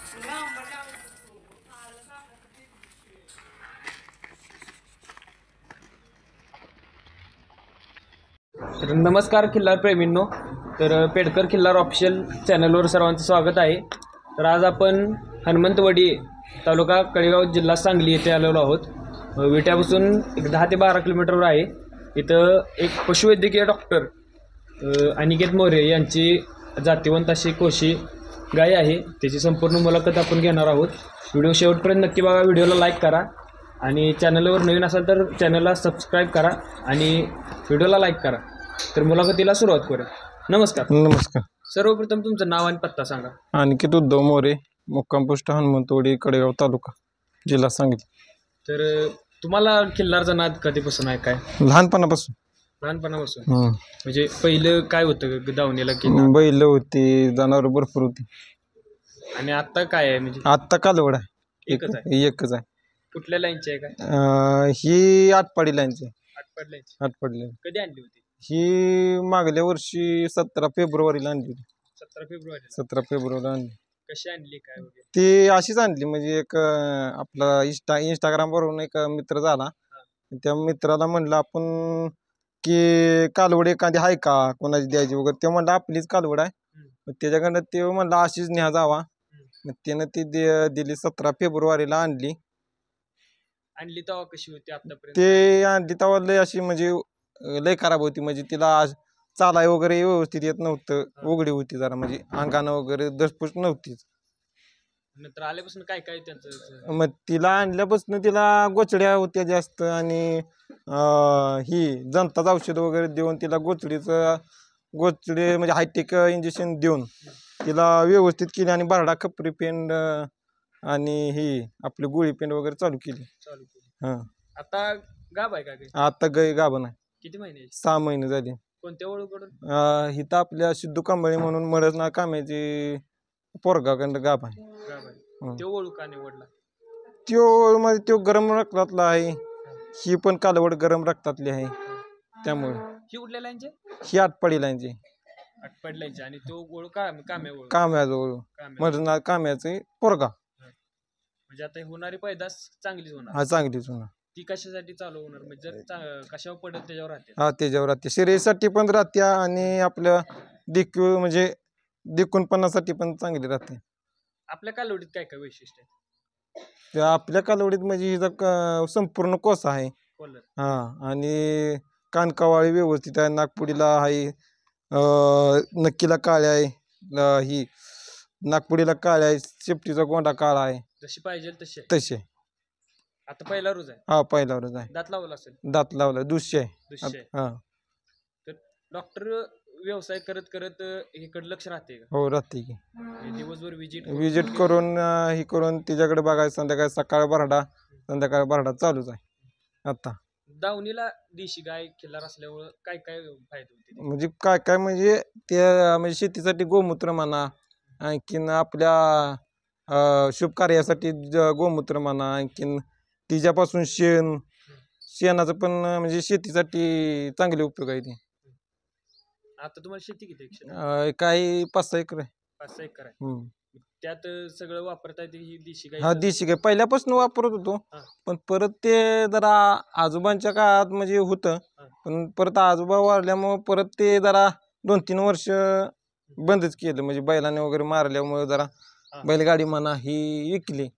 तर नमस्कार खिल्लार प्रेमींनो. तर पेडकर खिल्लार ऑफिशियल चॅनलवर सर्वांचं स्वागत आहे. तर आज आपण हनुमंतवाडी तालुका कडेगाव जिल्हा सांगली येथे आलेलो आहोत. विट्यापासून एक 10 ते 12 किलोमीटरवर आहे. इथं एक पशुवैद्यकीय डॉक्टर अनिकेत मोरे यांची जातिवंत अशी कोशी गाय आहे. त्याची संपूर्ण मुलाखत आपण घेणार आहोत. व्हिडिओ शेवटपर्यंत नक्की बघा. व्हिडिओला लाईक करा आणि चॅनलवर नवीन असाल तर चॅनलला सबस्क्राईब करा आणि व्हिडिओला लाईक करा. तर मुलाखतीला सुरुवात करूया. नमस्कार. नमस्कार. सर्वप्रथम तुमचं नाव आणि पत्ता सांगा. अनिकेत उद्धव मोरे, मुक्काम पोस्ट हनुमंतवाडी, कडेगाव तालुका, जिल्हा सांगली. तर तुम्हाला खिल्लारचा नाद कधीपासून आहे? काय लहानपणापासून? लहानपणापासून. म्हणजे पहिलं काय होतं दावणीला की बैल होती, जनावर भरपूर होती. आणि आता काय आहे? म्हणजे आत्ता कालवड आहे. एकच आहे? एकच आहे. कुठल्या लाईनची आहे? काय ही आटपाडी लाईनची. आटपाडी लाईनची. आटपाडी लाईन. कधी आणली होती? ही मागल्या वर्षी 17 फेब्रुवारीला आणली होती. 17 फेब्रुवारी. 17 फेब्रुवारीला आणली. कशी आणली काय वगैरे? ती अशीच आणली. म्हणजे एक आपला इंस्टाग्राम वरून एक मित्र झाला. त्या मित्राला म्हणलं आपण की कालवड एखादी आहे का कोणाची द्यायची वगैरे. ते म्हणलं आपलीच कालवड आहे. त्याच्याकडनं ते म्हणलं अशीच न्या जावा. त्यानं ती दिली. 17 फेब्रुवारीला आणली. तेव्हा कशी होती आतापर्यंत? ते आणली तेव्हा लय अशी म्हणजे लय खराब होती. म्हणजे तिला चालाय वगैरे व्यवस्थित येत नव्हतं. उघडी होती जरा. म्हणजे अंगानं वगैरे दसपूस नव्हतीच. नंतर आल्यापासून काय काय त्यांचं? मग तिला आणल्यापासून तिला गोचड्या होत्या जास्त. आणि ही जंताचं औषध वगैरे देऊन तिला गोचडे म्हणजे हायटेक इंजेक्शन देऊन तिला व्यवस्थित केली. आणि बारडा खपरी पेंड आणि ही आपली गोळी पेंड वगैरे चालू केली. आता गाभ आहे का? आता गाभण आहे. किती महिने? 6 महिने झाले. कोणत्या ओळखकडून? हिथं आपल्या सिद्धू कांबळे म्हणून मळसना काम्याची पोरगाकडं गाभ आहे. तो ओळख का निवडला? तो गरम रक्तातला आहे. ही पण कालवड गरम रक्तातली आहे. त्यामुळे ही कुठल्या लाईनची? ही आटपाडी लाईनची. आटपाडी लाईनची. आणि तो ओळख काम्याजवळ मळसना काम्याचे पोरगा. म्हणजे आता होणारी पैदास चांगलीच होणार. हा, चांगलीच होणार. ती कशासाठी चालू होणार? म्हणजे जर कशावर पडत त्याच्यावर राहते. हा, त्याच्यावर राहते. शरीरासाठी पण राहते आणि आपल्या म्हणजे देखूनपणासाठी पण चांगली राहते. आपल्या कालवडीत काय काय वैशिष्ट्य आहे? त्या आपल्या कालवडीत म्हणजे हिचा संपूर्ण कोसा आहे. हा, आणि कानकावाळी व्यवस्थित आहे. नागपुडीला आहे. नक्कीला काळ्या आहे. ही नागपुडीला काळ्या आहे. शेपटीचा गोंडा काळा आहे. जशी पाहिजे तसे. आता पहिला रोज आहे? हा, पहिला रोज आहे. दात लावला असेल? दात लावला. दुसशे आहे. हा. तर डॉक्टर व्यवसाय करत करत इकडे लक्ष राहते का? हो, राहते की. दिवसभर विजिट करून ही करून तिच्याकडे बघायचं. संध्याकाळी सकाळ भरडा, संध्याकाळी भरडा चालूच आहे. आता दावणीला देशी गाय खिल्लार असल्यामुळे काय काय फायदे होते? म्हणजे काय काय म्हणजे ते म्हणजे शेतीसाठी गोमूत्र म्हणा, आणखीन आपल्या शुभ कार्यासाठी गोमूत्र म्हणा, आणखीन तिच्यापासून शेणाचं पण म्हणजे शेतीसाठी चांगले उपयोग आहे ते. आता तुम्हाला शेती किती आहे? काही 5-6 एकर आहे. 5-6 एकर आहे. त्यात सगळं वापरता येते ही देशी गाय? हा, देशी गाय पहिल्यापासून वापरत होतो. पण परत ते जरा आजोबांच्या काळात म्हणजे होतं. पण परत आजोबा वारल्यामुळे परत ते जरा 2-3 वर्ष बंदच केलं. म्हणजे बैलाने वगैरे मारल्यामुळे जरा बैलगाडी म्हणा ही विकली.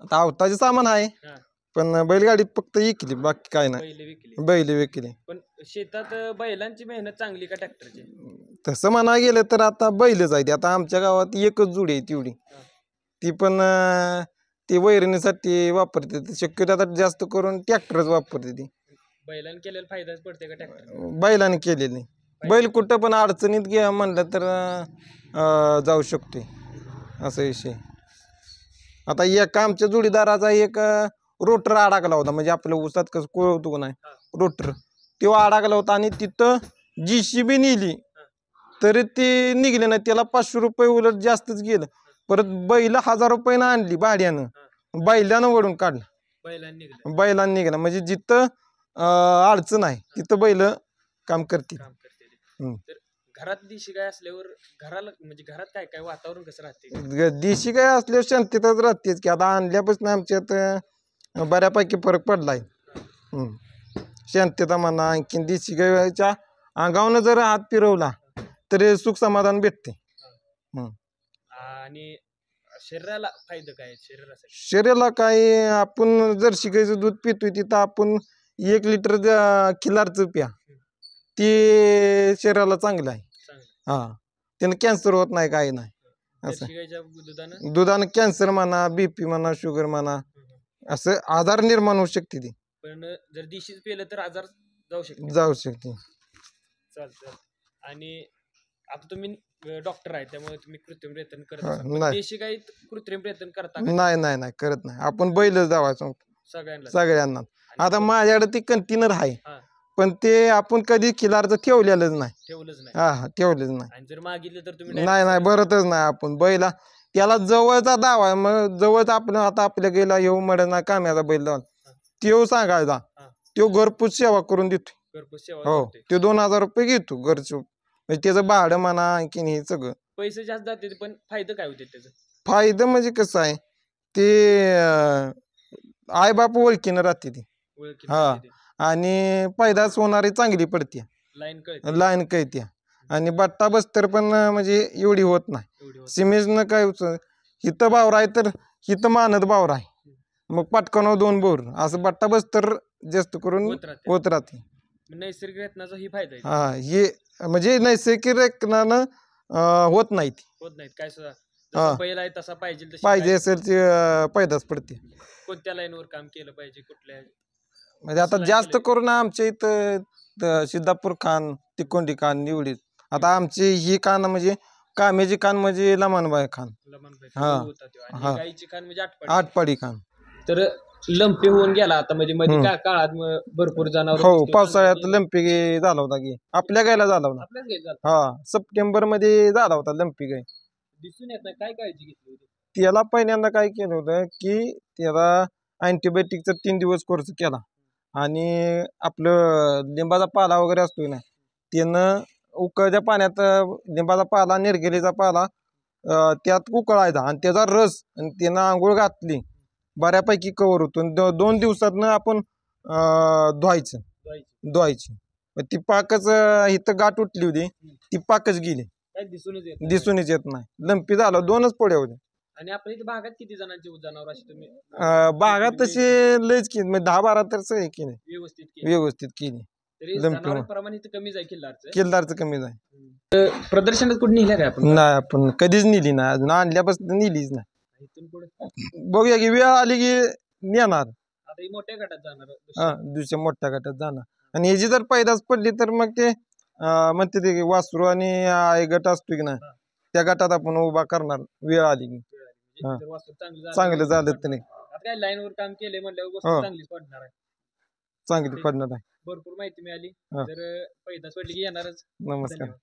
आता अवताचे सामान आहे पण बैलगाडी फक्त विकली. बाकी काय नाही. बैल विकली. पण शेतात बैलांची मेहनत चांगली का ट्रॅक्टरची? तसं म्हणायला गेलं तर आता बैलच आहे. आता आमच्या गावात एकच जोडी आहे तेवढी. ती पण ती वैरणीसाठी वापरते. शक्यतो आता जास्त करून ट्रॅक्टरच वापरते. ती बैलांनी केलेला फायदाच पडते का ट्रॅक्टर? बैलाने केलेली. बैल कुठं पण अडचणीत घ्या म्हणलं तर जाऊ शकते. असा विषय. आता एक आमच्या जोडीदाराचा एक रोटर अडकला होता. म्हणजे आपल्या ऊसात कसं कोळवतो का नाही रोटर, तो अडकला होता. आणि तिथं JCB नेली तरी ते निघले नाही. त्याला 500 रुपये उलट जास्तच गेलं. परत बैल 1000 रुपयानं आणली भाड्यानं. बैलानं वडून काढलं. बैलांनी निघाला. म्हणजे जिथं अडचण आहे तिथं बैल काम करते. घरात देशी गाय असल्यावर घराला म्हणजे घरात काय काय वातावरण कसं राहते? देशी गाय असल्यावर शांतताच राहतेच की. आता आणल्यापासून आमच्यात बऱ्यापैकी फरक पडलाय. हम्म. शांतता म्हणा, आणखीन देशी गायच्या अंगावनं जर हात फिरवला तरी सुख समाधान भेटते. हम्म. आणि शरीराला फायदा काय आहे शरीरासाठी? शरीराला काय, आपण जर्सी गाईचं दूध पितोय तिथं आपण 1 लिटर खिलारचं प्या, ते शरीराला चांगलं आहे. चांगलं. हा, त्यानं कॅन्सर होत नाही, काही नाही. असं जर्सी गायच्या दुधानं दुधानं कॅन्सर म्हणा, बीपी म्हणा, शुगर म्हणा, असं आजार निर्माण होऊ शकते ती. पण जर देशीच पेलं तर आजार जाऊ शकतो. जाऊ शकते. चालतं. आणि आता तुम्ही डॉक्टर आहे त्यामुळे तुम्ही कृत्रिम प्रयत्न करत हा, असाल. पण नाही. देशी गाई कृत्रिम प्रयत्न करता का? नाही नाही नाही, करत नाही. आपण बैलच दावायचो सगळ्यांना. सगळ्यांना. आता माझ्याकडे ती कंटेनर आहे, हा, पण ते आपण कधी खिलारचं ठेवलेलंच नाही. ठेवलंच नाही. हा हा, ठेवलेच नाही. आणि जर मागितलं तर तुम्ही नाही नाही, भरतच नाही आपण बैला. त्याला जवळचा दावा आहे, मग जवळचा आपलं आता आपल्या गेला येऊ मड ना काम्याचा बैल लावून त्यो सांगायचा, हा. त्यो घरपूस सेवा करून देतो. घरपोच सेवा हो, करते. त्यो 2000 रुपये घेतो घरचं. म्हणजे त्याचं भाडं म्हणा, आणखीन हे सगळं. पैसे जास्त जाते पण फायदा काय होते त्याचा? फायदा म्हणजे कसं आहे, ते आई बाप ओळखीनं राहते ती. ओळखी हा. आणि पैदास होणारी चांगली पडते, लाईन कळते लाईन कळते. आणि बट्टा बस्तर पण म्हणजे एवढी होत नाही. एवढी होते. सिमेजनं काय होतं, हिथं बावरा आहे तर हिथं मानत बावरा आहे, मग पटकन 2 बोर असं बट्टा बस्तर जास्त करून होत राहते. होत राहते. नैसर्गिक रत्नाचा ही फायदा आहे. हा, हे म्हणजे नैसर्गिक रत्नानं होत नाही ती. होत नाहीत काय सुद्धा. हा. जसा बैल आहे तसा पाहिजे तशी पाहिजे गाय. असेल ते पैदास पडते. कोणत्या लाईनवर काम केलं पाहिजे कुठल्या? म्हणजे आता जास्त करून आमच्या इथं सिद्धापूर खान, तिकोंडी खान, निवडीत. आता आमची ही खान म्हणजे कामेची खान म्हणजे लमानबाई खान, लमन पाहिजे. हा. होता तो. आणि हा. गाईची खान म्हणजे आटपाडी. आटपाडी खान. तर लंपी होऊन गेला आता म्हणजे मध्ये हम्म. काळात भरपूर जनावर हो, पावसाळ्यात लंपी झाला होता की, आपल्या गायला झाला होता. आपल्याच गाई झालं. हा, सप्टेंबर मध्ये झाला होता लंपी गाय. दिसून येत नाही काय काळजी घेतली होती? त्याला पहिल्यांदा काय केलं होतं की त्याला अँटीबायोटिकचा 3 दिवस कोर्स केला, आणि आपलं लिंबाचा पाला वगैरे असतोय ना, त्यानं उकळत्या पाण्यात लिंबाचा पाला, निरगेलीचा पाला त्यात उकळायचा आणि त्याचा रस, आणि त्यानं आंघोळ घातली, बऱ्यापैकी कव्हर होतो. 2 दिवसातनं आपण धुवायची. मग ती पाकच इथं गाठ उठली होती, ती पाकच गेली, काय दिसूनच येत नाही. दिसूनच येत नाही. लंपी झाला, 2च पोळ्या होत्या. आणि आपल्या इथे भागात किती जणांची जनावर अशी तुम्ही बागात तशी लयच केली, म्हणजे 10-12 तर सगळी केली, व्यवस्थित केली? व्यवस्थित केली. तरी लंपी जनावरांप्रमाणे इथं कमीच आहे किल्लारचं. किल्लारचं कमी नाही. प्रदर्शनात कुठे नेल्या काय आपण? नाही, आपण कधीच नेली नाही, अजून आणल्यापासून नेलीच नाही. इथून पुढे बघूया की वेळ आली की नेणार. आता ही मोठ्या गटात जाणार. हा, दुसऱ्या मोठ्या गटात जाणार. आणि ह्याची जर पैदास पडली तर मग ते म्हणते ते वासरू आणि आई गट असतो की नाही, त्या गटात आपण उभा करणार वेळ आली की. हा. जर वासरू चांगलं झालं तर नाही, आता काय लाईन वर काम केलंय म्हणल्यावर हो. गोष्ट चांगलीच पडणार आहे. चांगली पडणार आहे. भरपूर माहिती मिळाली. हा. जर पैदास पडली की येणारच. नमस्कार. धन्यवाद.